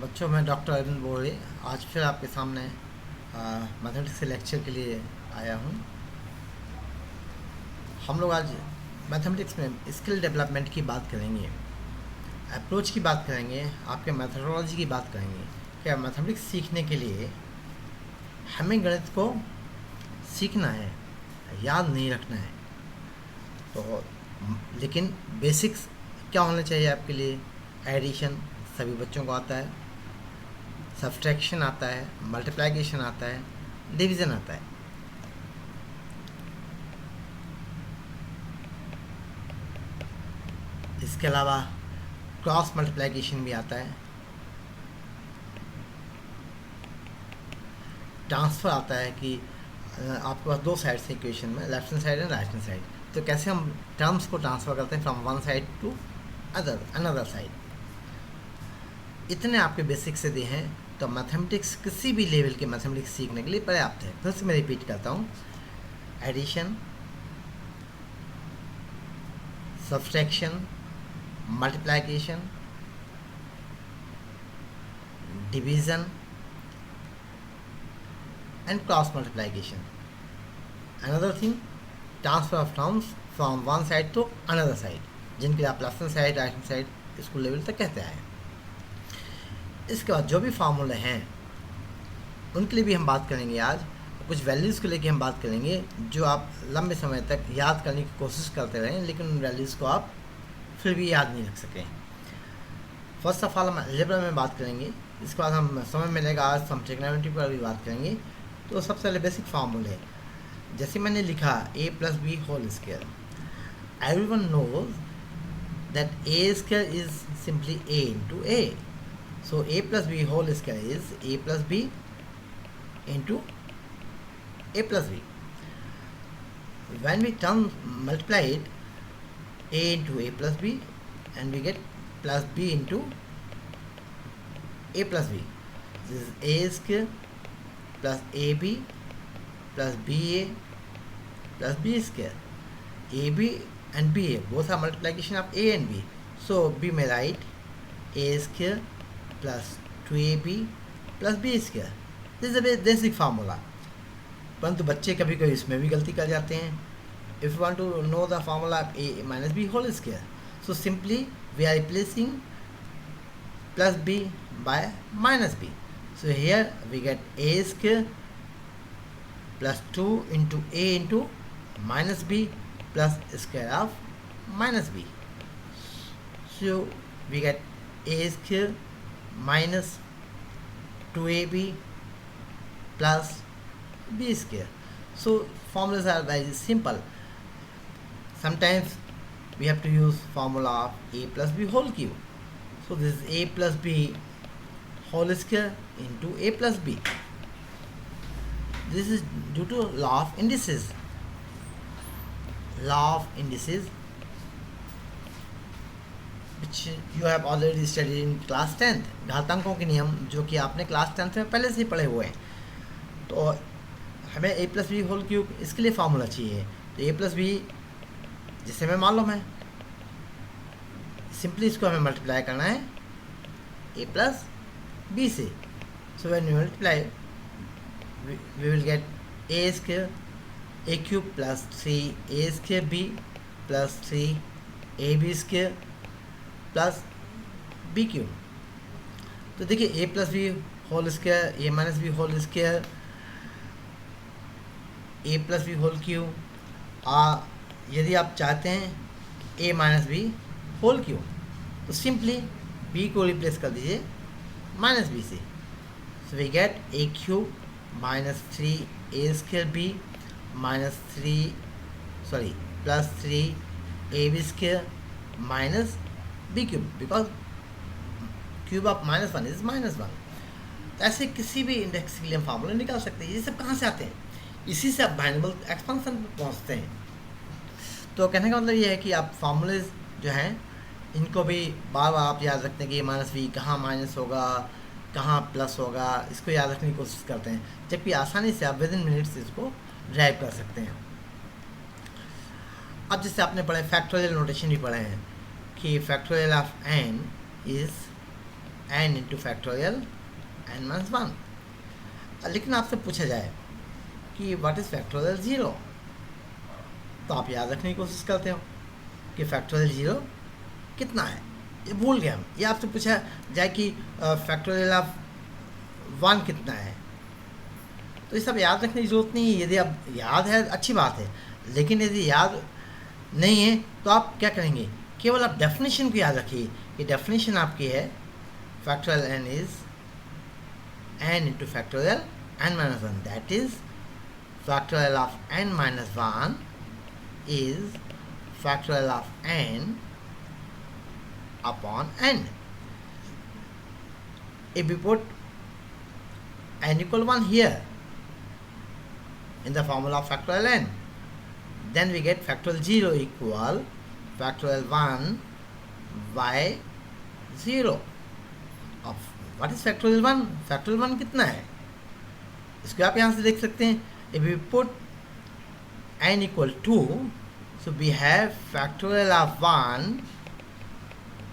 बच्चों, मैं डॉक्टर अरविंद बोरे आज फिर आपके सामने मैथमेटिक्स के लेक्चर के लिए आया हूँ। हम लोग आज मैथमेटिक्स में स्किल डेवलपमेंट की बात करेंगे, अप्रोच की बात करेंगे, आपके मैथडोलॉजी की बात करेंगे। क्या मैथमेटिक्स सीखने के लिए हमें गणित को सीखना है, याद नहीं रखना है। तो लेकिन बेसिक्स क्या होने चाहिए आपके लिए? एडिशन सभी बच्चों को आता है, सब्सट्रैक्शन आता है, मल्टीप्लिकेशन आता है, डिवीज़न आता है। इसके अलावा क्रॉस मल्टीप्लिकेशन भी आता है, ट्रांसफ़र आता है कि आपके पास दो साइड से इक्वेशन में, left hand side and right hand side, तो कैसे हम टर्म्स को ट्रांसफ़र करते हैं from one side to another side. इतने आपके बेसिक से दिए हैं तो मैथमेटिक्स किसी भी लेवल के मैथमेटिक्स सीखने के लिए पर्याप्त है। फिर से मैं रिपीट करता हूँ, addition, subtraction, multiplication, division and cross multiplication. Another thing, transfer of terms from one side to another side, जिनके आप left hand side right hand side school level तक कहते हैं। इसके बाद जो भी फार्मूले हैं उनके लिए भी हम बात करेंगे आज। कुछ वैल्यूज़ को लेके हम बात करेंगे जो आप लंबे समय तक याद करने की कोशिश करते रहें, लेकिन उन वैल्यूज़ को आप फिर भी याद नहीं रख सकें। फर्स्ट ऑफ ऑल हम अलजेब्रा में बात करेंगे, इसके बाद हम समय मिलेगा आज हम ट्रिग्नोमेट्री पर भी बात करेंगे। तो सबसे पहले बेसिक फार्मूले, जैसे मैंने लिखा a plus b whole square. Everyone knows that a square is simply a into a, so a plus b whole square is a plus b into a plus b. when we term multiply it a into a plus b and we get plus b into a plus b, this is a square plus ab plus ba plus b square. ab and ba both are multiplication of a and b, so b may write a square plus 2ab plus b square. This is a very basic formula, परंतु बच्चे कभी कभी इसमें भी गलती कर जाते हैं। if you want to know the formula of a minus b whole square, so simply we are replacing plus b by minus b. So here we get a square plus 2 into a into minus b plus square of minus b. So we get a square minus 2ab plus b square. So formulas are very simple. Sometimes we have to use formula of a plus b whole cube. So this is a plus b whole square into a plus b. This is due to law of indices. Law of indices, which you have already studied in class 10th. घातांकों के नियम जो कि आपने class 10th में पहले से ही पढ़े हुए हैं। तो हमें a plus b whole cube, इसके लिए फार्मूला चाहिए। तो a प्लस बी जिसे हमें मालूम है, सिंपली इसको हमें मल्टीप्लाई करना है a प्लस बी से। So when we multiply we will get a square a cube plus 3 a square b plus 3 ab square plus b cube। तो देखिए a plus b whole square, a minus b whole square, a plus b whole cube, यदि आप चाहते हैं a minus b whole cube तो simply b को replace कर दीजिए माइनस बी से। So we get a cube minus 3 a square b minus 3 plus 3 a b square minus b cube, because cube of minus 1 is minus 1। ऐसे किसी भी index के लिए हम फार्मूला निकाल सकते हैं। ये सब कहाँ से आते हैं? इसी से आप बाइनोमियल एक्सपेंशन पर पहुँचते हैं। तो कहने का मतलब ये है कि आप फार्मूले जो हैं इनको भी बार बार आप याद रखते हैं कि माइनस बी कहाँ माइनस होगा, कहाँ प्लस होगा, इसको याद रखने की कोशिश करते हैं, जबकि आसानी से आप विद इन मिनट्स इसको ड्राइव कर सकते हैं। अब जैसे आपने पढ़े फैक्टोरियल नोटेशन भी पढ़े हैं कि factorial of n is n into factorial n minus one. लेकिन आपसे पूछा जाए कि व्हाट इज़ फैक्टोरियल ज़ीरो, तो आप याद रखने की कोशिश करते हो कि फैक्टोरियल ज़ीरो कितना है, ये भूल गए हम। ये आपसे पूछा जाए कि फैक्टोरियल ऑफ वन कितना है, तो ये सब याद रखने की ज़रूरत नहीं है। यदि आप याद है अच्छी बात है, लेकिन यदि याद नहीं है तो आप क्या करेंगे, केवल आप डेफिनेशन को याद रखिए कि डेफिनेशन आपकी है factorial n is n into factorial n minus one, that is factorial of n minus one is factorial of n upon n. If we put n equal 1 here in the formula of factorial n, then we get factorial 0 equal factorial 1 by 0 of what is factorial 1? Factorial 1 कितना है, इसको आप यहाँ से देख सकते हैं. If we put n equal 2, so we have factorial of 1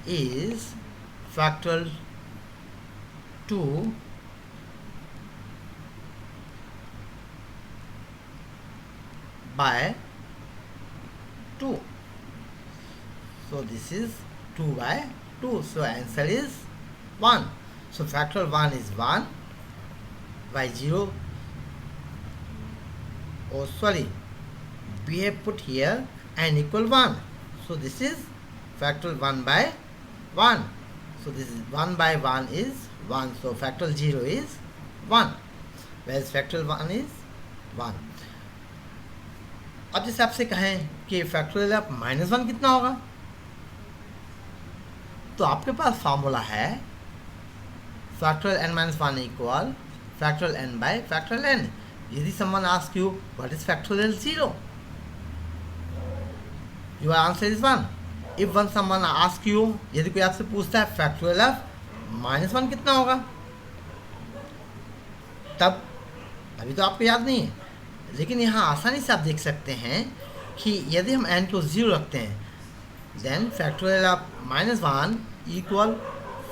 is factorial 2 by 2. So this is 2 by 2. So answer is 1. So factorial 1 is 1 by 0. Oh sorry, we have put here n equal 1. So this is factorial 1 by 1. So this is 1 by 1 is 1. So factorial 0 is 1. Whereas factorial 1 is 1. अब जैसे आपसे कहें कि factorial of minus one कितना होगा, तो आपके पास formula है factorial n minus one equal factorial n bye factorial n. यदि someone ask you what is factorial 0, your answer is 1. If one someone ask you, यदि कोई आपसे पूछता है फैक्टोरियल ऑफ माइनस वन कितना होगा, तब अभी तो आपको याद नहीं है, लेकिन यहाँ आसानी से आप देख सकते हैं कि यदि हम n को 0 रखते हैं, then factorial of minus one equal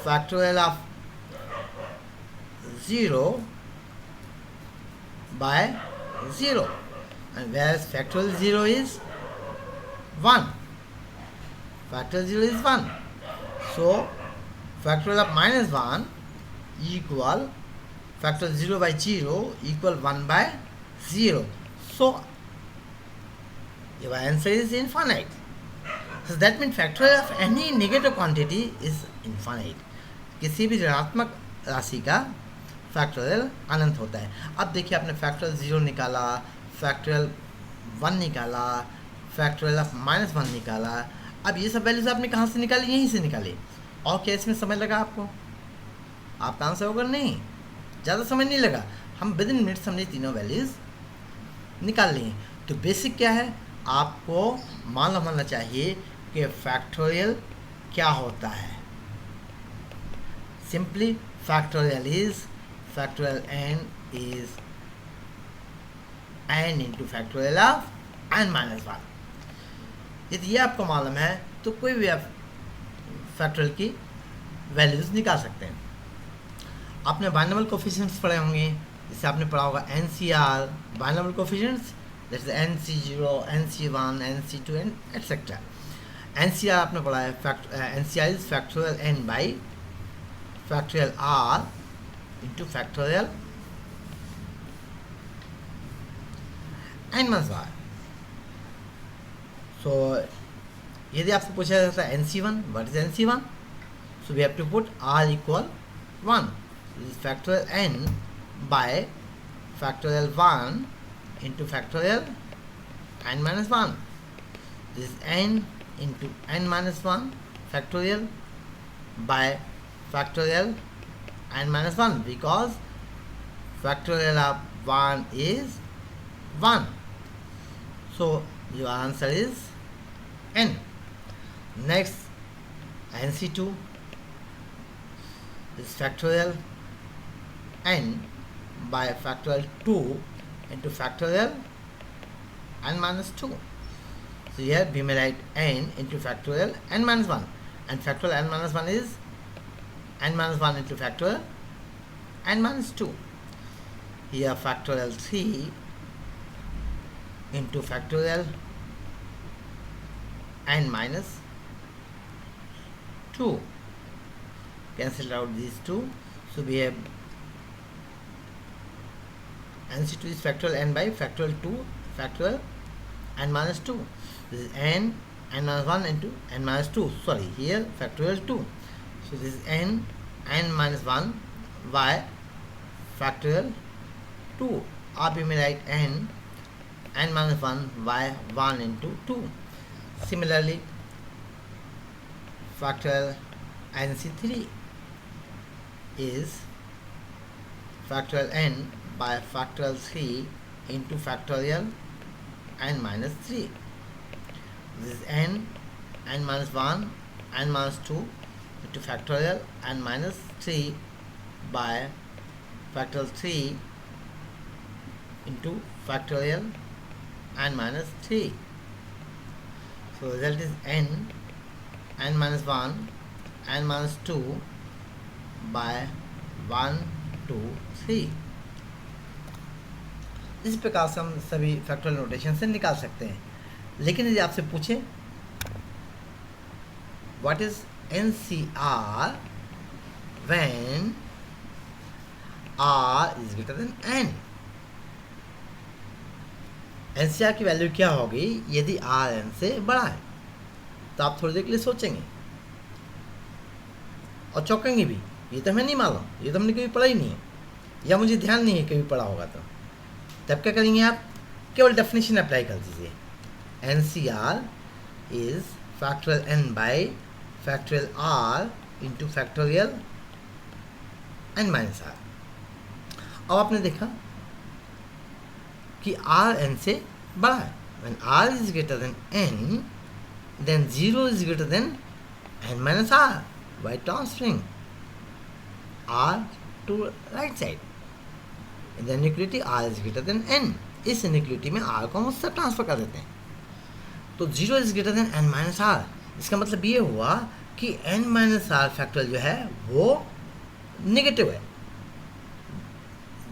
factorial of 0 by 0, and whereas factorial 0 is 1. Factorial 0 is 1. So factorial of minus 1 equal factorial 0 by 0 equal 1 by 0. So your answer is infinite. So that means factorial of any negative quantity is infinite. किसी भी ऋणात्मक राशि का factorial अनंत होता है. अब देखिए, आपने फैक्टोरियल 0 निकाला, फैक्टोरियल 1 निकाला, फैक्टोरियल ऑफ माइनस 1 निकाला. अब ये सब वैल्यूज आपने कहाँ से निकाली, यहीं से निकाली. और क्या इसमें समय लगा आपको? आपका आंसर होगा नहीं, ज़्यादा समय नहीं लगा. हम विद इन मिनट्स हमने तीनों वैल्यूज निकाल ली. तो बेसिक क्या है, आपको मालूम होना चाहिए कि फैक्टोरियल क्या होता है. Simply factorial is factorial n is n into factorial of n minus 1. यदि ये आपको मालूम है तो कोई भी आप फैक्टोरियल की वैल्यूज निकाल सकते हैं. आपने बाइनोमियल कोफिशिएंट्स पढ़े होंगे, जैसे आपने पढ़ा होगा NCR binomial coefficients, that is NC0, NC1, NC2 and etcetera. NCR आपने पढ़ा है, NCR is factorial n by factorial r into factorial n minus r. So यदि आपसे पूछा जाता है NC1, what is NC1? So we have to put r equal 1. This is factorial n by factorial 1 into factorial n minus 1. This is n into n minus 1 factorial by factorial n minus 1, because factorial of 1 is 1. So your answer is n. Next, NC2 is factorial n by factorial 2 into factorial n minus 2. So here we may write n into factorial n minus 1, and factorial n minus 1 is n minus 1 into factorial n minus 2. Here factorial 3 into factorial n minus 2. Cancel out these two. So we have NC2 is factorial n by factorial 2 factorial n minus 2. This is n minus 1 into n minus 2. Sorry, here factorial 2. So this is n minus 1 by factorial 2. Up you may write n minus 1 by 1 into 2. Similarly, factorial NC3 is factorial n by factorial 3 into factorial n minus 3. This is n minus 1, n minus 2 into factorial n minus 3 by factorial 3 into factorial n minus 3. So result is n minus 1, n minus 2 by 1, 2, 3. इस प्रकार से हम सभी factorial notation से निकाल सकते हैं. लेकिन यदि आपसे पूछे what is NCR when R is greater than n, NCR की वैल्यू क्या होगी यदि R n से बड़ा है? तो आप थोड़ी देर के लिए सोचेंगे और चौंकेंगे भी, ये तो हमें नहीं मालूम, ये तो हमने कभी पढ़ा ही नहीं है, या मुझे ध्यान नहीं है कभी पढ़ा होगा. तो तब क्या करेंगे आप? केवल डेफिनेशन अप्लाई कर दीजिए. NCR is factorial n by factorial R into factorial n minus R. अब आपने देखा कि R n से बड़ा है. When R is greater than n, then 0 is greater than n minus R by transferring R to right side. In the inequality R is greater than n. इस inequality में R को हम उससे transfer कर देते हैं. तो 0 is greater than n minus R. इसका मतलब ये हुआ कि n minus R फैक्टोरियल जो है वो नेगेटिव है.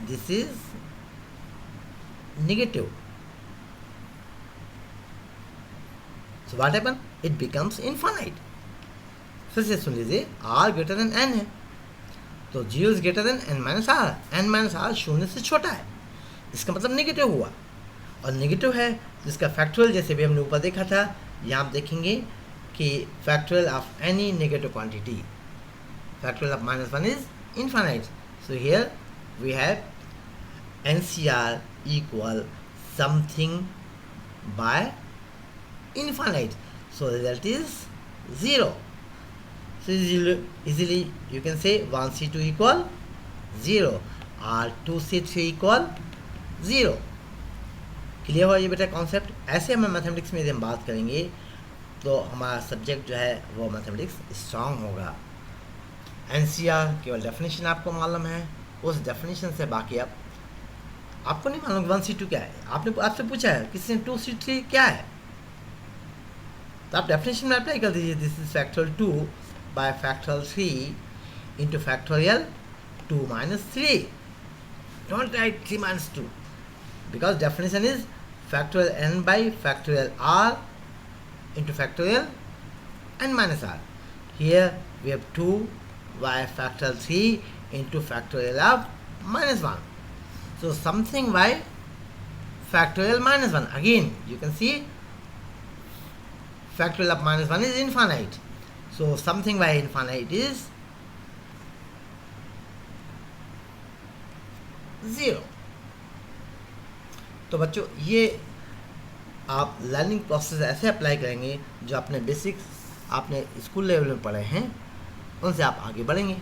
This is negative. So what happen? It becomes infinite. फिर से सुन लीजिए, R greater than n है तो 0 is greater than n minus R. n minus R शून्य से छोटा है, इसका मतलब नेगेटिव हुआ. और नेगेटिव है जिसका फैक्टोरियल जैसे भी हमने ऊपर देखा था, यहाँ आप देखेंगे कि factorial of any negative quantity, factorial of -1 is infinite. So here we have NCR equal something by infinite. So the result is 0. So easily you can say 1C2 equal 0 और 2C3 equal 0. क्लियर हुआ ये बेटा concept? ऐसे हमें mathematics में यदि हम बात करेंगे तो हमारा सब्जेक्ट जो है वो मैथमेटिक्स स्ट्रांग होगा. NCR केवल डेफिनेशन आपको मालूम है, उस डेफिनेशन से बाकी आपको नहीं मालूम 1C2 क्या है. आपसे पूछा है किसी ने 2C3 क्या है, तो आप डेफिनेशन में अप्लाई कर दीजिए. This is factorial 2 bye factorial 3 into factorial 2 minus 3. Don't write 3 minus 2 because definition is factorial n by factorial R into factorial n minus R. Here we have 2 by factorial 3 into factorial of -1. So something by factorial -1. Again you can see factorial of -1 is infinite. So something by infinite is 0. तो बच्चों ये आप learning process ऐसे apply करेंगे जो अपने basics आपने school level में पढ़े हैं उनसे आप आगे बढ़ेंगे.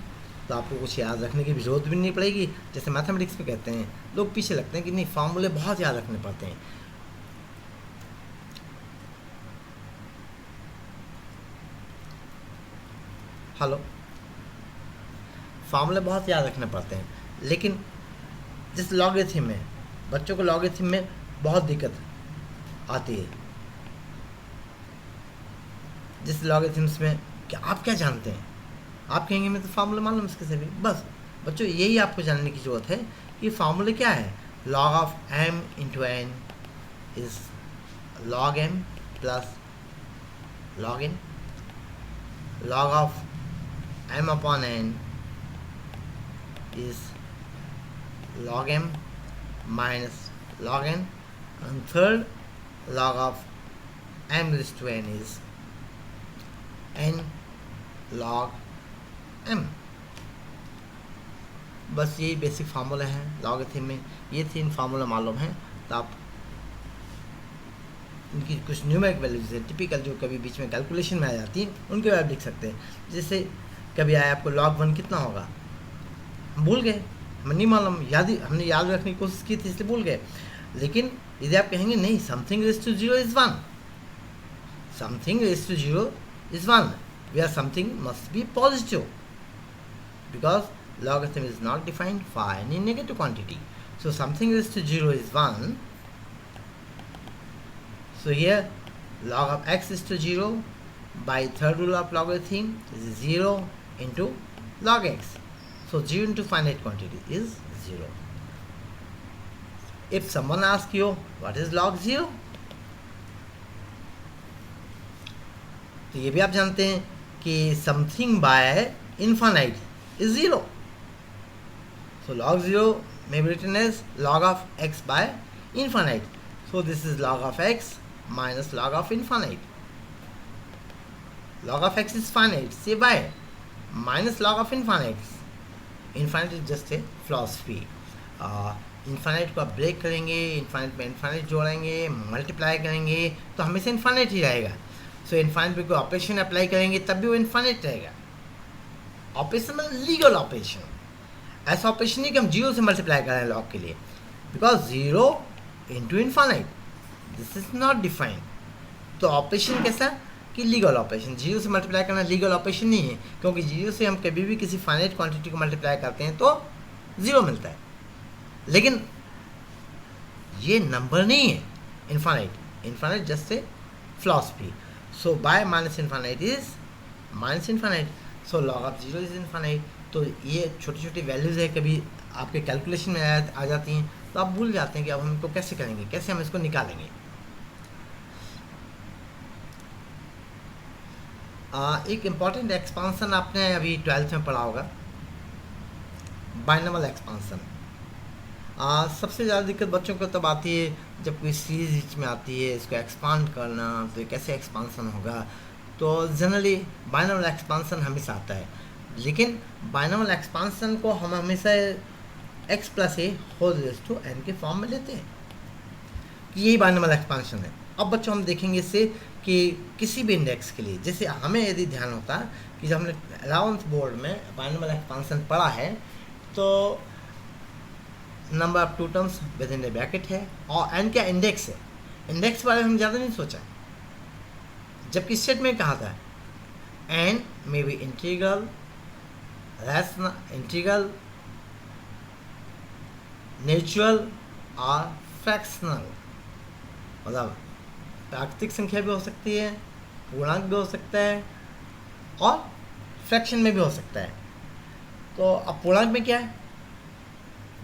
तो आपको कुछ याद रखने की भी जरूरत भी नहीं पड़ेगी. जैसे मैथमेटिक्स में कहते हैं लोग पीछे लगते हैं कि नहीं फॉर्मूले बहुत याद रखने पड़ते हैं. हेलो, फॉर्मूले बहुत याद रखने पड़ते हैं, लेकिन जिस लॉगरिथम में बच्चों को लॉगरिथम में बहुत दिक्कत आती है. जिस लॉगरिथम्स में क्या आप क्या जानते हैं आप कहेंगे मैं तो फार्मूला मालूम इसके से भी। बस बच्चों यही आपको जानने की ज़रूरत है कि फार्मूले क्या है। Log of m into n is log m plus log n, log of m upon n is log m minus log n, and third log of m raised to n is n log m। बस यही basic formula है logarithm में। ये 3 formula मालूम है तो आप इनकी कुछ न्यूमेरिक वैल्यूज है टिपिकल जो कभी बीच में कैलकुलेशन में आ जाती हैं उनके बाद लिख सकते हैं। जैसे कभी आया आपको log 1 कितना होगा, भूल गए, हमें नहीं मालूम, हमने याद रखने की कोशिश की थी इसलिए भूल गए। लेकिन यदि आप कहेंगे नहीं something raised to 0 is 1, something raised to 0 is 1, where something must be positive because logarithm is not defined for any negative quantity. So something raised to 0 is 1. So here log of x is to 0 by third rule of logarithm is 0 into log x. So 0 into finite quantity is 0. If someone asks you what is log 0, तो ये भी आप जानते हैं कि something by infinite is 0. So log 0 may be written as log of x by infinite. So this is log of x minus log of infinite. Log of x is finite, say y, minus log of infinite. Infinite is just a philosophy. Infinite को आप break करेंगे, infinite में infinite जोड़ेंगे, multiply करेंगे तो हमेशा infinite ही रहेगा। सो infinite पे कोई ऑपरेशन अप्लाई करेंगे तब भी वो इन्फाइनाइट रहेगा। ऑपरेशन मतलब लीगल ऑपरेशन, ऐसा ऑपरेशन नहीं कि हम 0 से मल्टीप्लाई करें लॉग के लिए, because 0 into infinite this is not defined. तो ऑपरेशन कैसा कि लीगल ऑपरेशन, 0 से मल्टीप्लाई करना लीगल ऑपरेशन नहीं है, क्योंकि 0 से हम कभी भी किसी फाइनाइट क्वांटिटी को मल्टीप्लाई करते हैं तो 0 मिलता है, लेकिन ये नंबर नहीं है infinite. Infinite just a philosophy. So bye minus infinite is minus infinite, so log of 0 is infinite. तो ये छोटी छोटी वैल्यूज़ है कभी आपके कैलकुलेशन में आ जाती हैं तो आप भूल जाते हैं कि अब हम इनको कैसे करेंगे, कैसे हम इसको निकालेंगे। एक इम्पॉर्टेंट एक्सपांसन आपने अभी 12th में पढ़ा होगा, बाइनोमियल एक्सपांसन। सबसे ज़्यादा दिक्कत बच्चों को तब आती है जब कोई सीरीज बीच में आती है, इसको एक्सपांड करना, तो कैसे एक्सपांसन होगा। तो जनरली बाइनोमियल एक्सपांसन हमेशा आता है, लेकिन बाइनोमियल एक्सपांसन को हम हमेशा x plus a whole raised to n के फॉर्म में लेते हैं कि यही बाइनोमियल एक्सपांसन है। अब बच्चों हम देखेंगे इससे कि किसी भी इंडेक्स के लिए, जैसे हमें यदि ध्यान होता कि जब हमने 11th बोर्ड में बाइनोमियल एक्सपांसन पढ़ा है तो number of 2 terms with in the bracket है और n क्या इंडेक्स है। इंडेक्स बारे में हम ज़्यादा नहीं सोचा, जबकि सेट में कहा था n may B integral, rational, integral, natural और फ्रैक्शनल, मतलब प्राकृतिक संख्या भी हो सकती है, पूर्णांक भी हो सकता है और फ्रैक्शन में भी हो सकता है। तो अब पूर्णांक में क्या है,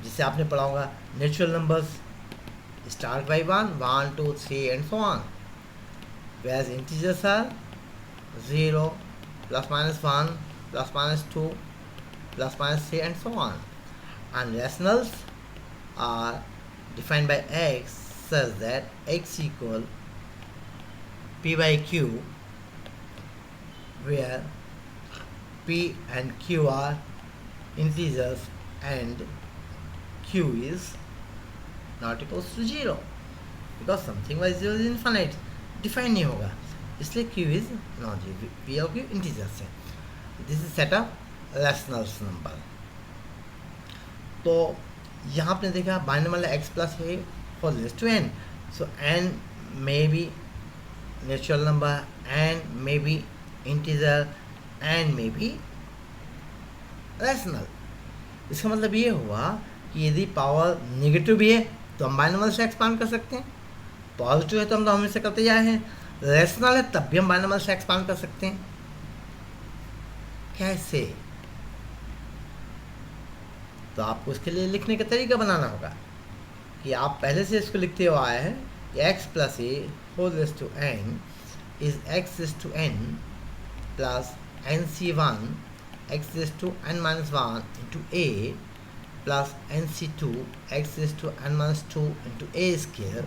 जिसे आपने पढ़ा होगा natural numbers start by 1, 1, 2, 3 and so on, whereas integers are 0, plus minus 1, plus minus 2, plus minus 3 and so on, and rationals are defined by x such that x equal p by q, where p and q are integers and q is not equals to 0 because something by 0 is infinite, define नहीं होगा, इसलिए q is not zero, p और q integers है। This is set of rationals number. तो यहाँ आपने देखा binomial x plus a whole raised to n, so n may be natural number, n may be integer, n may be rational. इसका मतलब ये हुआ कि यदि पावर नेगेटिव भी है तो हम बाइनोमियल से एक्सपांड कर सकते हैं, पॉजिटिव है तो हम तो हमेशा करते जाए हैं, रैशनल है तब भी हम बाइनोमियल से एक्सपांड कर सकते हैं। कैसे? तो आपको उसके लिए लिखने का तरीका बनाना होगा कि आप पहले से इसको लिखते हुए आए हैं कि x plus a whole raise to n is x raise to n plus nc1 x raise to n minus 1 into a plus nc2 x raise to n minus 2 into a square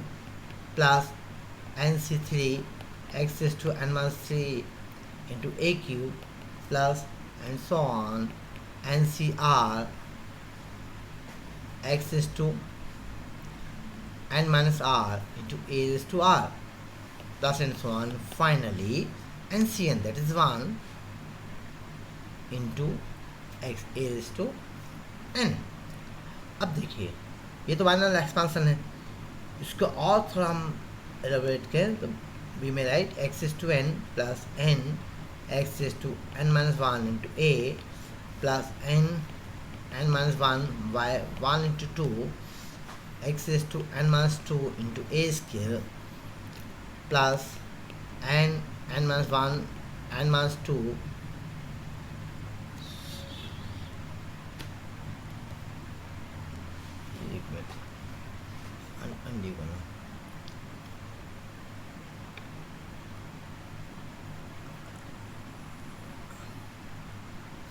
plus nc3 x raise to n minus 3 into a cube plus and so on ncr x is to n minus r into a is to r plus and so on. Finally ncn, that is 1 into x a is to n. अब देखिए ये तो binary expansion है, इसको और थोड़ा हम elaborate करें तो वी में right x is to n plus n x is to n minus 1 into a plus n minus 1 by 1 into 2 x raised to n minus 2 into a square plus n minus 1 n minus 2 एक minute अनडी बना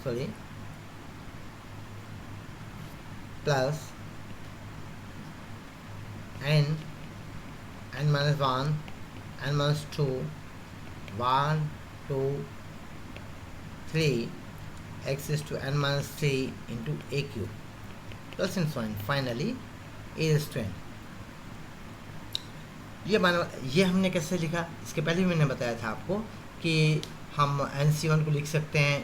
sorry plus n minus 1 n minus 2 1 2 3 x is to n minus 3 into a cube plus and so on. Finally a is to n. ये हमने कैसे लिखा, इसके पहले भी मैंने बताया था आपको कि हम nc1 को लिख सकते हैं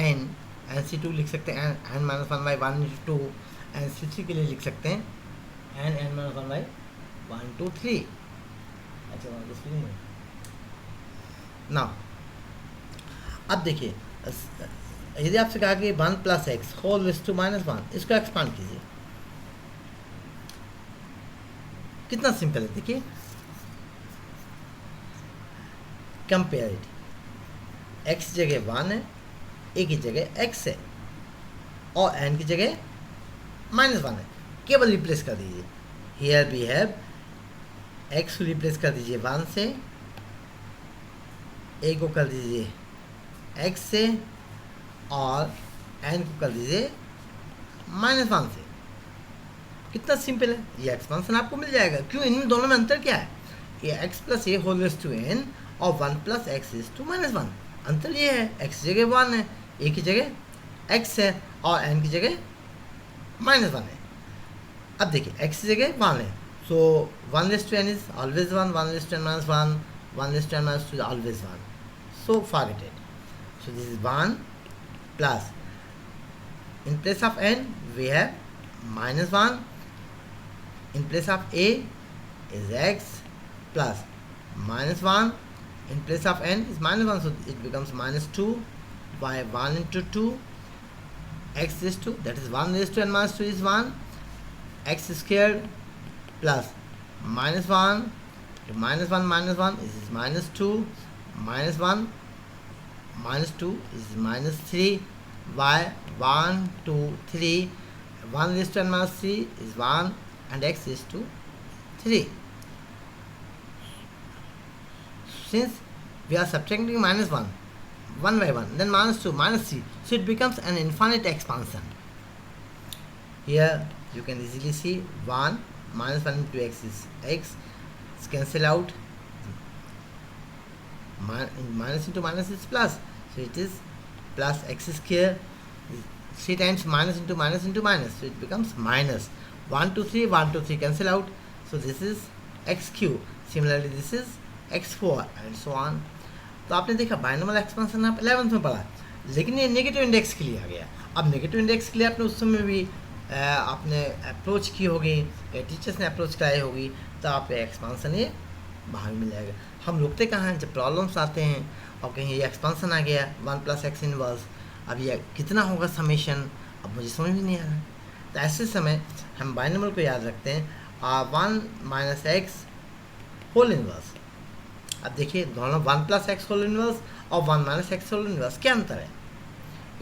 n, nc2 लिख सकते हैं n minus 1 by 1 into 2, nc3 के लिए लिख सकते हैं n माइनस 1 बाई 1 2 3. अच्छा ना अब देखिए यदि आपसे कहा कि 1 plus x whole raise to minus 1, इसको एक्सपांड कीजिए, कितना सिंपल है. देखिए कंपेयर इट, x जगह 1 है, a की जगह x है और n की जगह -1 है, केवल रिप्लेस कर दीजिए. हियर वी हैव x को रिप्लेस कर दीजिए 1 से, a को कर दीजिए x से और n को कर दीजिए -1 से. कितना सिंपल है, ये एक्सपांसन आपको मिल जाएगा. क्यों, इन दोनों में अंतर क्या है, ये x plus a whole raise to n और 1 प्लस एक्स रेज़ टू -1. अंतर ये है, x जगह 1 है, a की जगह x है और n की जगह -1 है. अब देखिए x की जगह 1 है, so 1 raise to n is always 1, 1 raise to n minus 1, 1 raise to n minus 2 is always 1. So forget it. So this is 1 plus, in place of n we have -1, in place of a is x plus -1, in place of n is -1, so it becomes -2 by 1 into 2 x raised to, that is 1 raised to n minus 2 is 1, x squared plus -1 to -1 is -2, -1 -2 is -3 by 1 2 3, 1 raised to n minus 3 is 1 and x is to 3. Since we are subtracting -1 1 by 1, then -2 -3, so it becomes an infinite expansion. Here you can easily see 1 -1 into x is x, it's cancel out, minus into minus is plus, so it is plus x square, 3 times minus into minus into minus, so it becomes minus 1 2 3, 1 2 3 cancel out, so this is x cube, similarly this is x4 and so on. तो आपने देखा binomial expansion आप 11th में पढ़ा, लेकिन ये negative index के लिए आ गया. अब नेगेटिव इंडेक्स के लिए आपने उस समय भी आपने अप्रोच की होगी या टीचर्स ने अप्रोच कराई होगी, तो आप एक्सपेंशन ये बाहर मिल जाएगा. हम रुकते कहाँ हैं, जब प्रॉब्लम्स आते हैं और कहीं ये एक्सपेंशन आ गया 1 प्लस एक्स इनवर्स, अब ये कितना होगा समेशन, अब मुझे समझ में नहीं आ रहा है. तो ऐसे समय हम बाइनोमियल को याद रखते हैं 1 माइनस एक्स होल इनवर्स. अब देखिए दोनों 1 प्लस एक्स होल इनवर्स और 1 माइनस एक्स होल इनवर्स क्या अंतर है?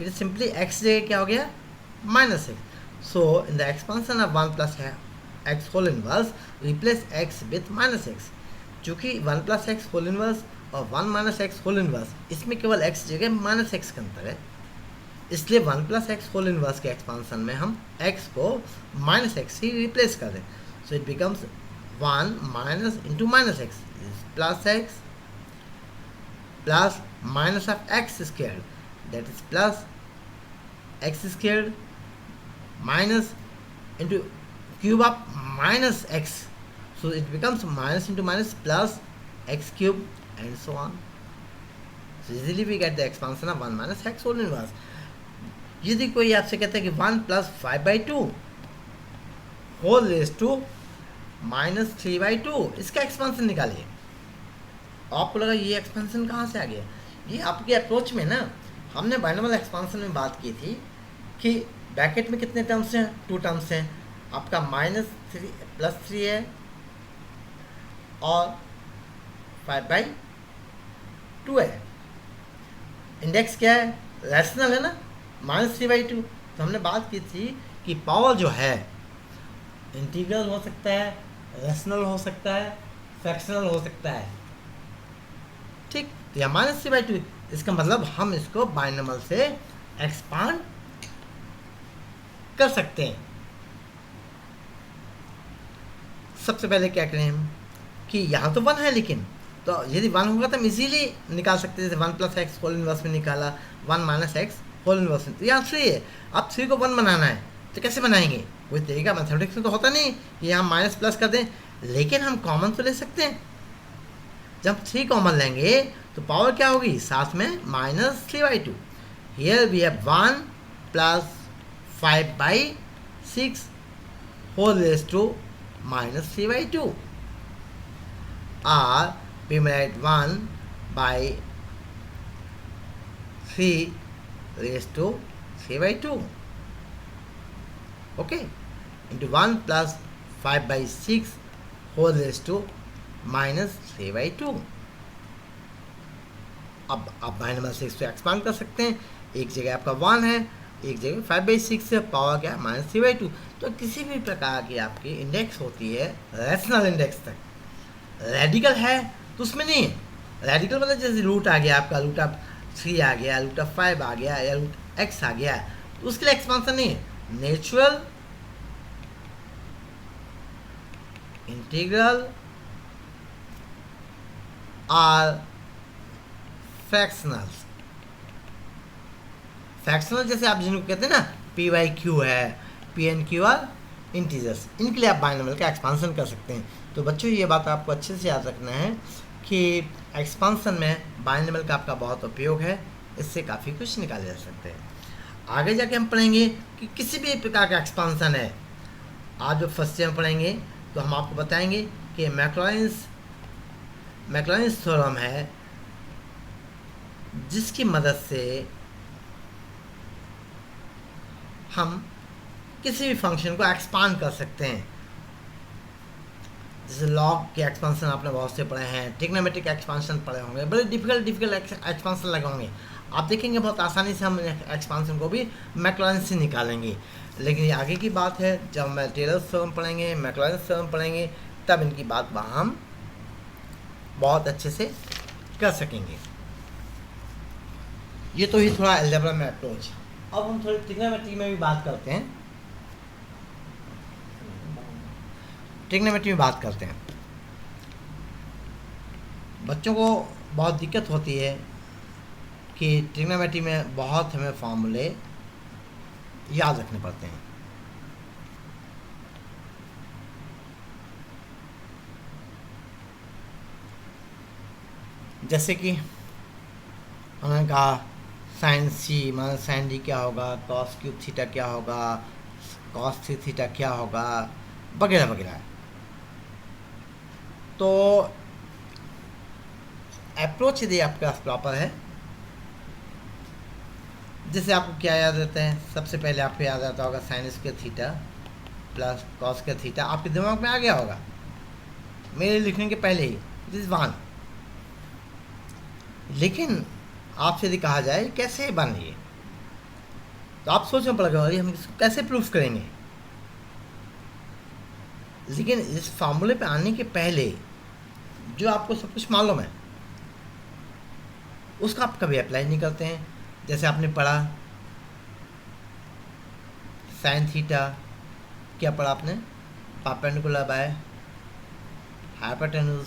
इट इज सिंपली एक्स जगह क्या हो गया minus x. So in the expansion of 1 plus x whole inverse replace x with minus x. चूँकि 1 प्लस एक्स होल इनवर्स और 1 माइनस एक्स होल इनवर्स इसमें केवल एक्स जगह माइनस एक्स का अंतर है, इसलिए 1 प्लस एक्स होल इनवर्स के एक्सपांसन में हम एक्स को माइनस एक्स ही रिप्लेस कर दें. So it becomes 1 minus into minus x plus x plus minus of x square that is plus x square minus into cube of minus x. So it becomes minus into minus plus x cube and so on. So easily we get the expansion of 1 minus x whole inverse. यदि कोई आपसे कहता है कि 1 plus 5/2 whole raise to minus 3/2 इसका expansion निकालिए. आपको लगा ये एक्सपेंशन कहाँ से आ गया? ये आपकी अप्रोच में ना हमने बाइनोमियल एक्सपेंशन में बात की थी कि ब्रैकेट में कितने टर्म्स हैं? 2 टर्म्स हैं. आपका -3 +3 है और 5/2 है. इंडेक्स क्या है? रैशनल है ना, -3/2. तो हमने बात की थी कि पावर जो है इंटीग्रल हो सकता है, रैशनल हो सकता है, फ्रैक्शनल हो सकता है. ठीक, तो यह -3/2 इसका मतलब हम इसको बाइनोमियल से एक्सपांड कर सकते हैं. सबसे पहले क्या करें हम कि यहाँ तो 1 है, लेकिन तो यदि 1 होगा तो हम इजीली निकाल सकते हैं. जैसे 1 प्लस एक्स होल इनवर्स में निकाला, 1 माइनस एक्स होल इनवर्स में. तो यहाँ 3 है. अब 3 को 1 बनाना है तो कैसे बनाएंगे? कोई तरीका मैथमेटिक्स में तो होता नहीं कि यहाँ माइनस प्लस कर दें, लेकिन हम कॉमन तो ले सकते हैं. जब 3 कॉमन लेंगे तो पावर क्या होगी? साथ में -3/2. Here we have 1 plus 5/6 whole raise to -3/2 or we may write 1 by 3 raised to 3/2, okay, into 1 plus 5/6 whole raised to -3/2. अब आप बाइनोमियल से इसको एक्सपांड कर सकते हैं. एक जगह आपका 1 है, एक जगह 5/6 से पावर क्या है -3/2. तो किसी भी प्रकार की आपकी इंडेक्स होती है रैशनल इंडेक्स तक, रेडिकल है तो उसमें नहीं है. रेडिकल मतलब जैसे रूट आ गया आपका, रूट ऑफ 3 आ गया, रूट ऑफ 5 आ गया या रूट एक्स आ गया, तो उसके लिए एक्सपांशन नहीं है. नेचुरल, इंटीग्रल और फ्रैक्शनल. फ्रैक्शनल जैसे आप जिनको कहते हैं ना PYQ है, PNQ और इंटीजर्स, इनके लिए आप बाइनोमियल का एक्सपांशन कर सकते हैं. तो बच्चों ये बात आपको अच्छे से याद रखना है कि एक्सपांशन में बाइनोमियल का आपका बहुत उपयोग है. इससे काफ़ी कुछ निकाले जा सकते हैं. आगे जाके हम पढ़ेंगे कि किसी भी प्रकार का एक्सपांशन है. आज जो फर्स्ट ईयर में पढ़ेंगे तो हम आपको बताएंगे कि मैक्लॉरिन्स थ्योरम है जिसकी मदद से हम किसी भी फंक्शन को एक्सपांड कर सकते हैं. जैसे लॉग के एक्सपांशन आपने बहुत से पढ़े हैं, ट्रिग्नोमेट्रिक एक्सपांशन पढ़े होंगे, बड़े डिफिकल्ट एक्सपांशन लगे होंगे. आप देखेंगे बहुत आसानी से हम एक्सपांशन को भी मैक्लॉरिन से निकालेंगे. लेकिन ये आगे की बात है, जब हम टेलर्स थ्योरम पढ़ेंगे, मैक्लॉरिन थ्योरम पढ़ेंगे, तब इनकी बात वहाँ हम बहुत अच्छे से कर सकेंगे. ये तो ही थोड़ा अलजेब्रा में अप्रोच. अब हम थोड़ी ट्रिग्नोमेट्री में भी बात करते हैं. ट्रिग्नोमेट्री में बात करते हैं. बच्चों को बहुत दिक्कत होती है कि ट्रिग्नोमेट्री में बहुत हमें फॉर्मूले याद रखने पड़ते हैं. जैसे कि हमने कहा sign C minus sine D क्या होगा, कॉस क्यूब थीटा क्या होगा, कॉस थ्री थीटा क्या होगा, वगैरह वगैरह. तो अप्रोच यदि आपके पास प्रॉपर है, जैसे आपको क्या याद रहता है, सबसे पहले आपको याद आता होगा sine square theta plus cos square theta. आपके दिमाग में आ गया होगा मेरे लिखने के पहले ही, दिस 1. लेकिन आपसे यदि कहा जाए कैसे बन ये, तो आप सोचना पड़ेगा हम इसको कैसे प्रूफ करेंगे। लेकिन इस फार्मूले पे आने के पहले जो आपको सब कुछ मालूम है उसका आप कभी अप्लाई नहीं करते हैं। जैसे आपने पढ़ा साइन थीटा, क्या पढ़ा आपने, perpendicular by hypotenuse,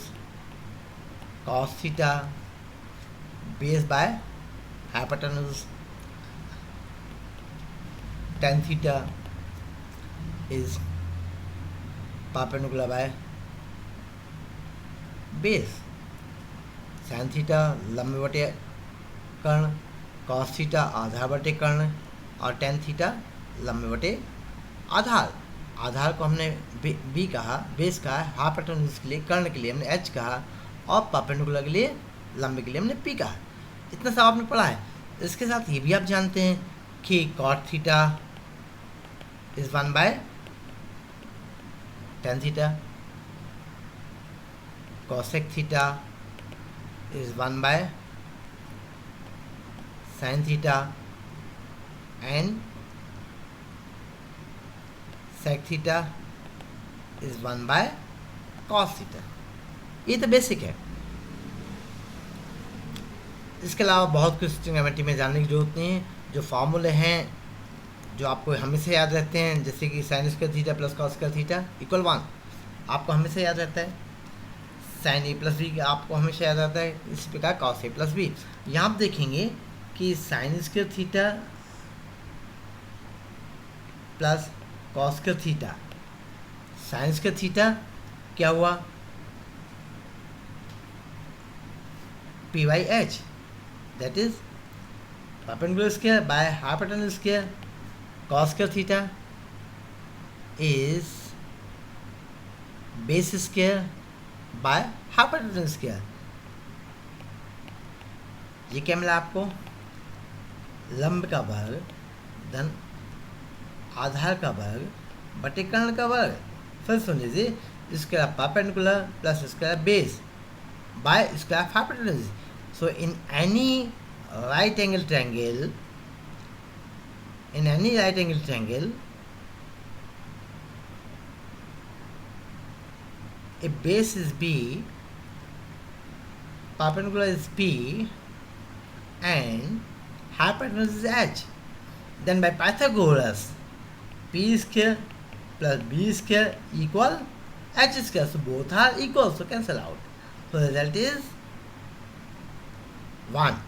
cos theta base by hypotenuse, tan theta is perpendicular by base, sin theta लंबे बटे कर्ण, cos theta आधार बटे कर्ण, और tan theta लंबे बटे आधार। आधार को हमने b कहा, बेस कहा, हाइपोटेन्यूज के लिए, कर्ण के लिए हमने h कहा, और परपेंडिकुलर के लिए लंबे के लिए हमने p कहा। इतना सब आपने पढ़ा है। इसके साथ ये भी आप जानते हैं कि cot theta is 1 by tan theta, cosec theta is 1 by sin theta, and sec theta is 1 by cos theta। ये तो बेसिक है। इसके अलावा बहुत कुछ ट्रिग्नोमेट्री में जानने की जरूरत नहीं है। जो फार्मूले हैं जो आपको हमेशा याद रहते हैं, जैसे कि sine square theta plus cos square theta equal 1, आपको हमेशा याद रहता है। साइन ए प्लस बी आपको हमेशा याद रहता है। इसी प्रकार कॉस ए प्लस बी। यहाँ आप देखेंगे कि sine square theta plus cos square theta, sine square theta क्या हुआ, P by H, that is perpendicular square by hypotenuse square. cos square theta is base square by hypotenuse square। ये क्या मिला आपको, लंब का वर्ग धन आधार का वर्ग बटे कर्ण का वर्ग। फिर सुन लीजिए, square perpendicular plus square base bye square hypotenuse. So in any right angle triangle, in any right angle triangle, if base is B, perpendicular is P, and hypotenuse is H, then by Pythagoras, P square plus B square equal H square. So both are equal, so cancel out. So the result is 1.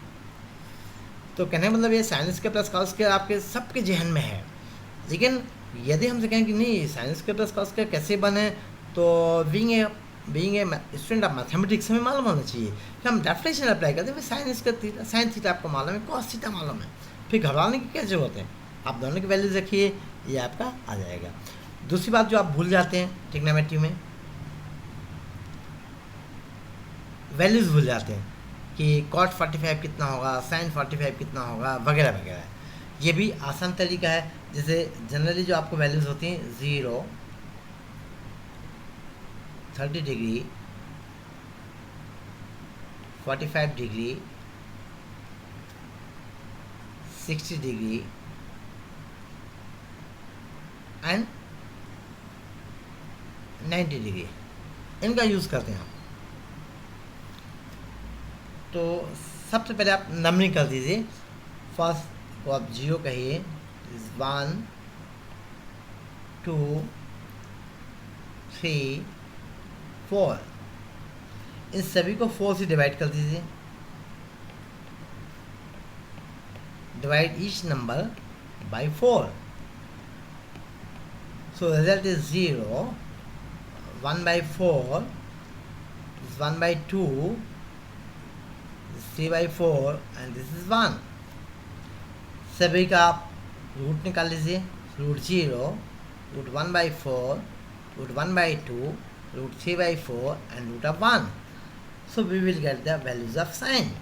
तो कहने मतलब ये sine square plus cos square आपके सबके जहन में है। लेकिन यदि हमसे कहें कि नहीं sine square plus cos square कैसे बने, तो being a student of mathematics हमें मालूम होना चाहिए कि हम डेफिनेशन अप्लाई करते हैं। Sine square theta, sine theta आपको मालूम है, कॉस थीटा मालूम है, फिर घबराने की क्या जरूरत है। आप दोनों की वैल्यूज रखिए, ये आपका आ जाएगा। दूसरी बात जो आप भूल जाते हैं ट्रिग्नोमेट्री में, वैल्यूज भूल जाते हैं कि cot 45 कितना होगा, sin 45 कितना होगा, वगैरह वगैरह। ये भी आसान तरीका है। जैसे जनरली जो आपको वैल्यूज़ होती हैं 0, 30 degree, 45 degree, 60 degree and 90 degree, इनका यूज़ करते हैं आप। तो सबसे पहले आप नंबरिंग कर दीजिए। फर्स्ट को आप 0 कहिए, 1 2 3 4, इन सभी को 4 से डिवाइड कर दीजिए। Divide each number by 4, so result is 0, 1 by 4, 1 by 2, 3 by 4 and this is 1। सभी का आप रूट निकाल लीजिए। Root 0, root 1 by 4, root 1 by 2, root 3 by 4 and root of 1। So we will get the values of sine।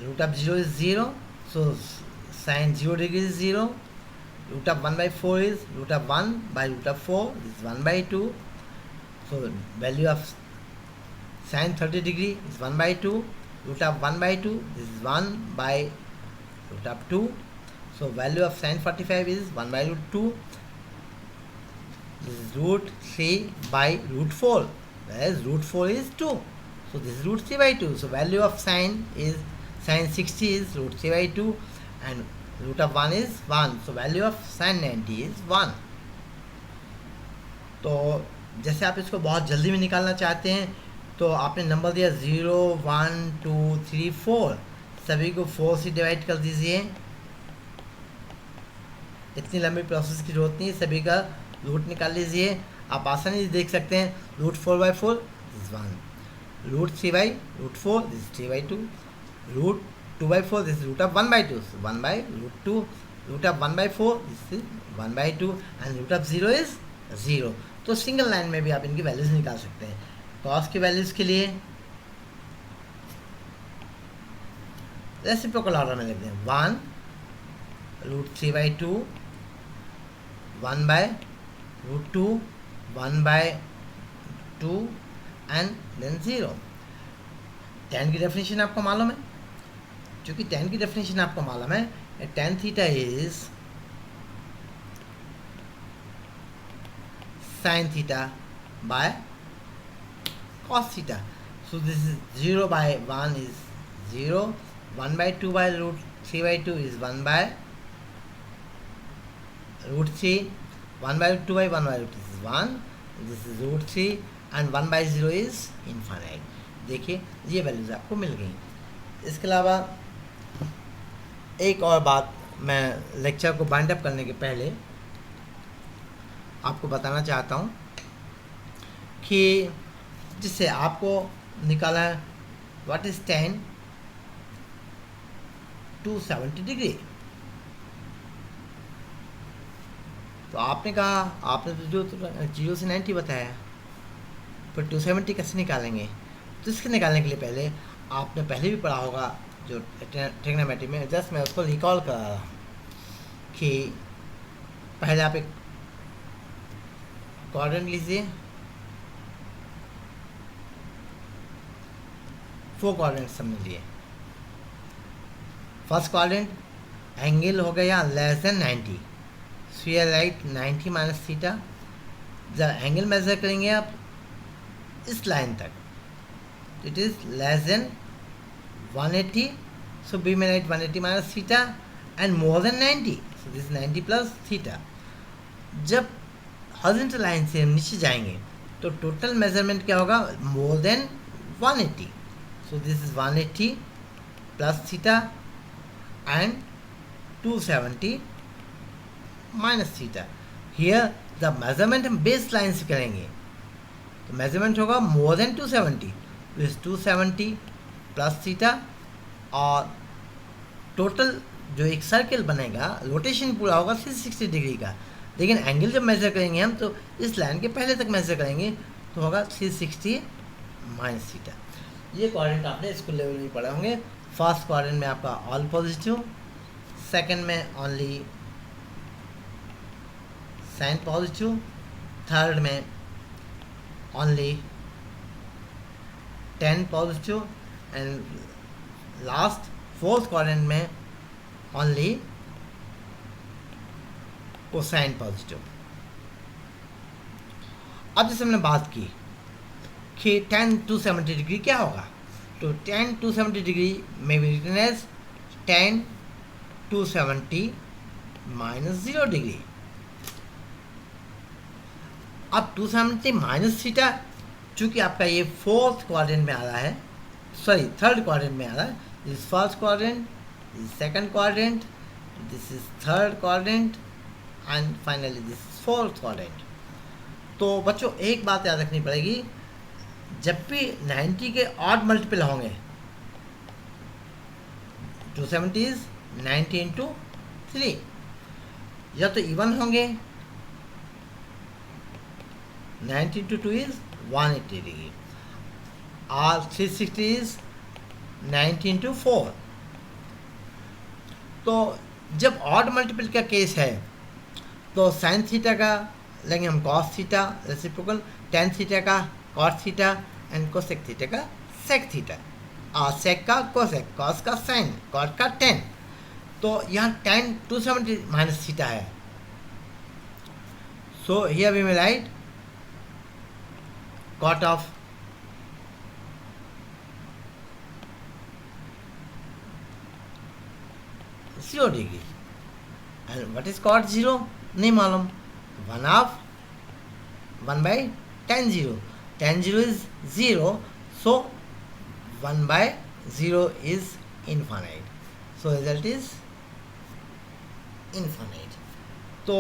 Root of 0 is 0, so sine 0 degree is 0। Root of 1 by 4 is root of 1 by root of 4 is 1 by 2। So value of Sin 30 degree is 1 by 2. Root of 1 by 2, this is 1 by root of 2. So value of sin 45 is 1 by root 2. This is root 3 by root 4. Whereas root 4 is 2. So this is root 3 by 2. So value of sin 60 is root 3 by 2. And root of 1 is 1. So value of sin 90 is 1. तो जैसे आप इसको बहुत जल्दी में निकालना चाहते हैं तो आपने नंबर दिया 0 1 2 3 4, सभी को 4 से डिवाइड कर दीजिए। इतनी लंबी प्रोसेस की जरूरत नहीं है, सभी का रूट निकाल लीजिए। आप आसानी से देख सकते हैं root 4 by 4 this 1, root 3 by root 4 this 3 by 2, root 2 by 4 this root of 1 by 2, 1 by root 2, root of 1 by 4 this is 1 by 2 and root of 0 is 0। तो सिंगल लाइन में भी आप इनकी वैल्यूज निकाल सकते हैं। कॉस की वैल्यूज के लिए रेसिप्रोकल ऑर्डर में लिखते हैं 1 root 3 by 2, 1 by root 2, 1 by 2 and then 0। tan की डेफिनेशन आपको मालूम है, क्योंकि tan की डेफिनेशन आपको मालूम है tan theta is sin theta by cos theta. So this is 0 by 1 is 0, 1 by 2 by root 3 by 2 is 1 by root 3, 1 by 2 by 1 by root is 1, this is root 3 and 1 by 0 is infinite। देखिए ये values आपको मिल गई। इसके अलावा एक और बात मैं लेक्चर को बाइंड अप करने के पहले आपको बताना चाहता हूँ कि जिससे आपको निकाला है व्हाट इज tan 270 डिग्री। तो आपने कहा, आपने तो जो 0 से 90 बताया, फिर 270 कैसे निकालेंगे? तो इसके निकालने के लिए पहले आपने पहले भी पढ़ा होगा जो ट्रिग्नोमेट्री में, जस्ट मैं उसको रिकॉल कर रहा कि पहले आप एक क्वाड्रेंट लीजिए, 4 क्वाड्रेंट समझ लिए। फर्स्ट क्वाड्रेंट एंगल हो गया less than 90, so you write 90 minus theta. जब एंगल मेजर करेंगे आप इस लाइन तक, it is less than 180, so B में write 180 minus theta and more than 90, so this 90 plus theta. जब हॉरिजॉन्टल लाइन से हम नीचे जाएंगे तो टोटल मेजरमेंट क्या होगा? More than 180, so this is 180 plus theta and 270 minus theta. Here the measurement हम बेस लाइन से करेंगे तो मेजरमेंट होगा more then 270, this 270 plus theta, और टोटल जो एक सर्कल बनेगा रोटेशन पूरा होगा 360 डिग्री का। लेकिन एंगल जब मेजर करेंगे हम तो इस लाइन के पहले तक मेजर करेंगे तो होगा 360 माइनस थीटा। ये क्वाड्रेंट आपने स्कूल लेवल में पढ़े होंगे। फर्स्ट क्वाड्रेंट में आपका ऑल पॉजिटिव, सेकंड में ओनली साइन पॉजिटिव, थर्ड में only tan positive and last fourth quadrant में ओनली कोसाइन पॉजिटिव। अब जैसे हमने बात की कि tan 270 डिग्री क्या होगा, तो tan 270 डिग्री में भी written as tan 270 minus 0 degree. अब 270 माइनस थीटा, चूँकि आपका ये फोर्थ क्वाड्रेंट में आ रहा है, सॉरी थर्ड क्वाड्रेंट में आ रहा है, this first quadrant, this second quadrant, this is third quadrant and finally this fourth quadrant. तो बच्चों एक बात याद रखनी पड़ेगी, जब भी 90 के ऑड मल्टीपल होंगे, 270 इज 90 इंटू 3, या तो इवन होंगे, 90 इंटू 2 इज 180 डिग्री, और 360 इज 90 इंटू 4। तो जब ऑड मल्टीपल का केस है तो साइन थीटा का लेंगे हम cos theta reciprocal, tan theta का cos theta and cosec theta का सेक थीटा, और सेक का कोसेक, कॉस का साइन, कॉट का टेन। तो यहाँ टेन 270 माइनस थीटा है। So here we will write cot of 0 degree, and what is cot 0 नहीं मालूम, 1 by tan 0, tan 0 is 0, so 1 by 0 is infinite, so result is infinite। तो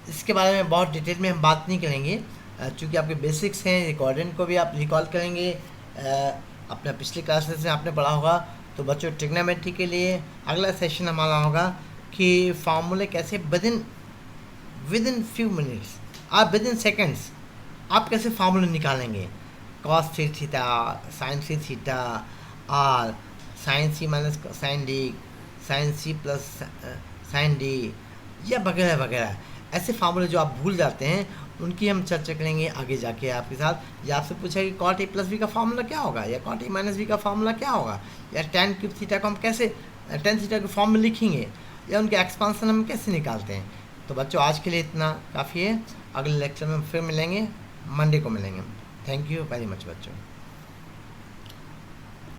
इसके बारे में बहुत डिटेल में हम बात नहीं करेंगे, चूँकि आपके बेसिक्स हैं, रिकॉर्डेंट को भी आप रिकॉल करेंगे, अपना पिछले क्लासेस में आपने पढ़ा होगा। तो बच्चों ट्रिग्नोमेट्री के लिए अगला सेशन हमारा होगा कि फार्मूले कैसे विद इन फ्यू मिनट्स, आप विद इन सेकेंड्स आप कैसे फार्मूले निकालेंगे, cos theta, sine C theta, और sine C minus sine D, sine C plus sine D, या वगैरह वगैरह। ऐसे फार्मूले जो आप भूल जाते हैं उनकी हम चर्चा करेंगे आगे जाके आपके साथ। या आपसे पूछा कि कॉट ए प्लस बी का फार्मूला क्या होगा, या कॉट ए माइनस बी का फार्मूला क्या होगा, या टेन क्यूब थीटा को हम कैसे टेन थीटा के फॉर्म में लिखेंगे, या उनके एक्सपांसन हम कैसे निकालते हैं। तो बच्चों आज के लिए इतना काफ़ी है, अगले लेक्चर में फिर मिलेंगे, मंडे को मिलेंगे। थैंक यू वेरी मच बच्चों।